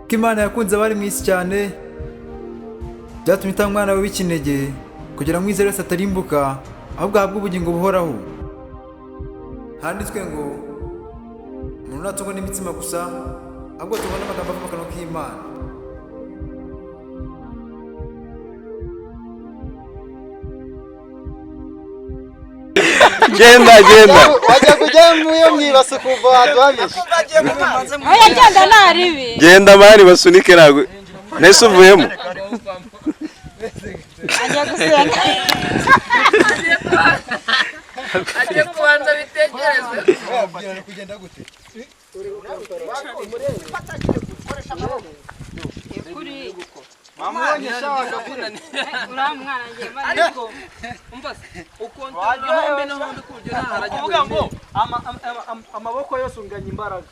ko Imana yakunze abari mu isi cyane byatumye itanga umwana we w'ikinege kugira ngo uwizera wese atarimbuka ahubwo ahabwe ubugingo buhoraho. Handitswe ngo umuntu ntatungwa n'imitsima gusa ahubwo atungwa n'amagambo ava mu kanwa k'Imana. Genda wajya kujya muyo mwibase kuva adwamisha oya genda naribi genda mani basunike nago nese uvuyemo ajya gusenga ajye kubanza bitekereze kugenda gute kuri mama nyashaka kunani uramwana ngiye ariko umbase ukonta hombe no hombe kujya naharaje kuvuga ngo amaboko yose unganya imbaraga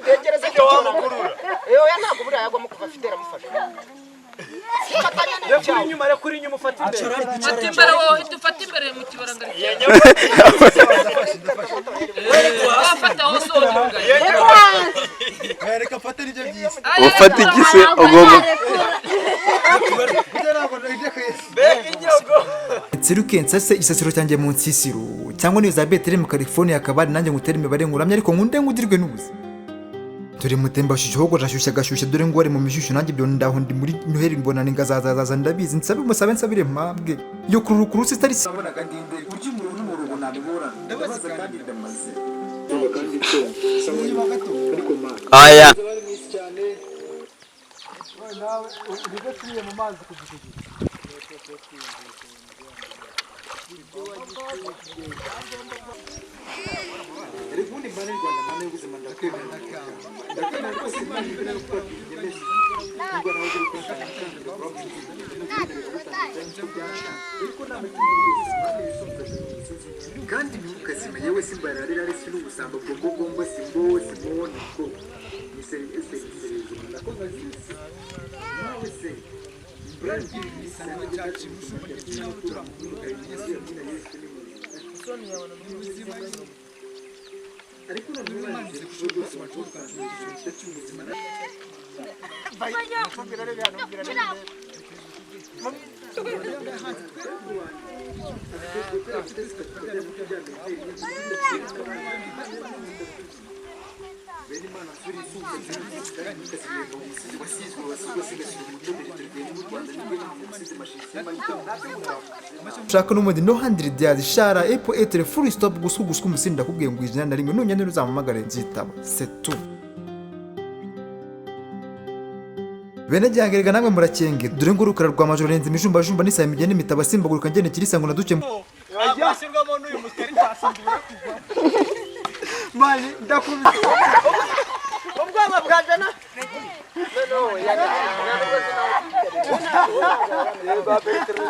tegereza cyo wamukurura oya ntabwo buriya yagwa kuva fidera mufasha kuri inyuma ufata imbere ufata imbere wowe uhita ufata imbere mu kibaranga wafata hose reka fata nibyo byiza ufata igise ugomba Nseruke nsase isasiro cyanjye mu nsisiro cyangwa niyo za Betelehemu California akabari nanjye ngutere imibare nguramye ariko nkunde ngudirwe n'ubuzi. Dore mutemba shishogo rashyushya gashyushya dore ngo ari mu mishyushyu nanjye byo ndaho ndi muri Noheli mbona ningazazaza ndabizi nsabe umusabe nsabire mpabwe yo kurukuru sitari sabona kandi inde urya umuntu n'umurugo nabibora ndabaza kandi ndamaze kandi cyo sawa ariko ma aya nawe ubwo tuye mu mazi kugikigi Regundi mbane Rwanda mane ubuzima ndakwemera ndakana rwose Imana ibyo gukora byemeze ngo nawe uri gukora kandi ntukazime yewe simbararira ari sinu gusamba bwo gombo simbo simone ko niseri ese ndakoza zisi nawe se brandi bisanga cyacu mushumba cy'ino turamuka Yesu yabina Yesu ni soni yawe n'ubuzima ariko namumanze rwose wacoka n'icyo cy'ubuzima baya kumbira rero yanubwira neza shaka n'umundi no 100 diaz shara epo etre full stop gusuguswa umusinda ndakubwiye ngo ijana na rimwe none uzamamagare nzitaba c'est tout. Bene jyangerega namwe murakenge dore ngo urukara rwa majoro renze imijumba jumba n'isaya imigende imitaba simbaguruka ngene kirisa ngo naduke yashyirwamo n'uyu mutari tasindura mani ndakubise ubwama bwajana no yana ba betere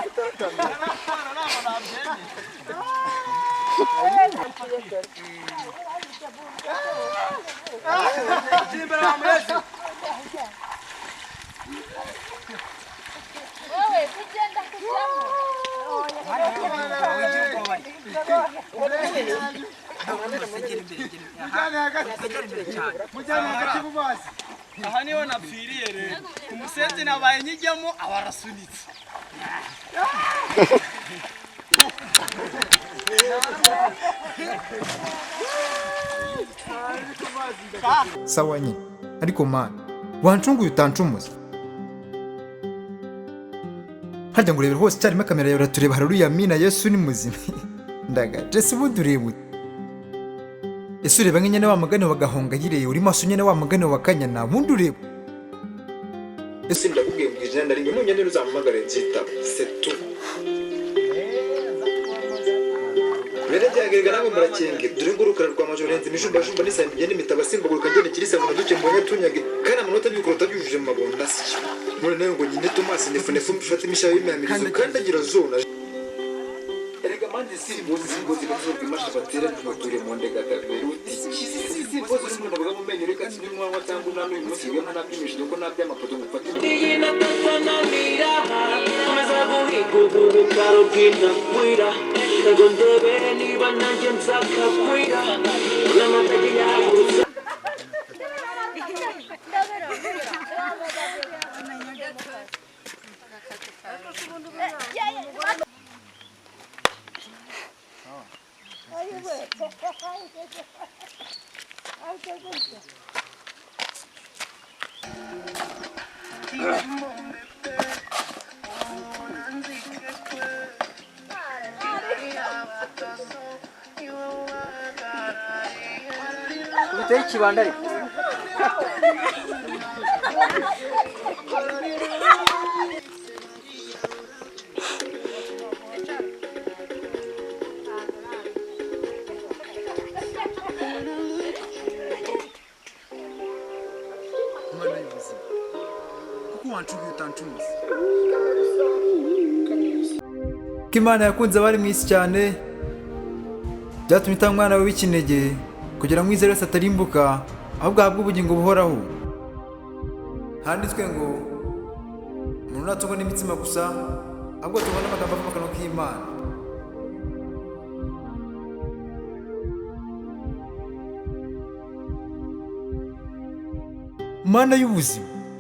wewe kugenda kujyamo aha niho napfiriye rero umusenzi nabaye nkijyamo abarasunitse sawa nyine ariko man wancunguye utancumuza harya ngo urebera hose cyarimo kamera yawe uratureba haleluya amina Yesu ni muzima ndagaje si ubundi ureba ese ureba nk'inyana wa mugani wagahonga yireye uri maso nyene wa mugani wa kanyana bundi ureba ese ndakubwiye ngo ijana na rimwe none uzamamagare nzitaba c'est tout. Bene jyangerega namwe murakenge dore ngo urukara rwa majoro renze imijumba jumba n'isaya imigende imitaba simbaguruka ngene kirisa ngo naduke mbonye tunyage kana amanota y'ukurota byujuje mu magonda asyo none nayo ngo nyine Tomasi nefunefu mbifata imishayo y'imyamirizo kandi agira zona erega manje simbozi bazoga imasha batera tumature mu ndega gaberuti simbozi n'umuntu bavuga mu menyo reka sinzi mwa cyangwa unano uyu munsi yema nabyimishije ko nabyamafoto ngufata Tigina tafana mira Komeza guhiga ububukaro bw'intakwira Ego ndebe niba nanjye nzakakwira n'amatage yagusa Kubitaho ikibanda ariko. Imana y'ubuzima kuko wancuguye utancumise ko Imana yakunze abari mu isi cyane byatumye itanga umwana we w'ikinege kugira ngo uwizera wese atarimbuka ahubwo ahabwe ubugingo buhoraho. Handitswe ngo umuntu ntatungwa n'imitsima gusa ahubwo atungwa n'amagambo ava mu kanwa k'Imana. Mana y'ubuzima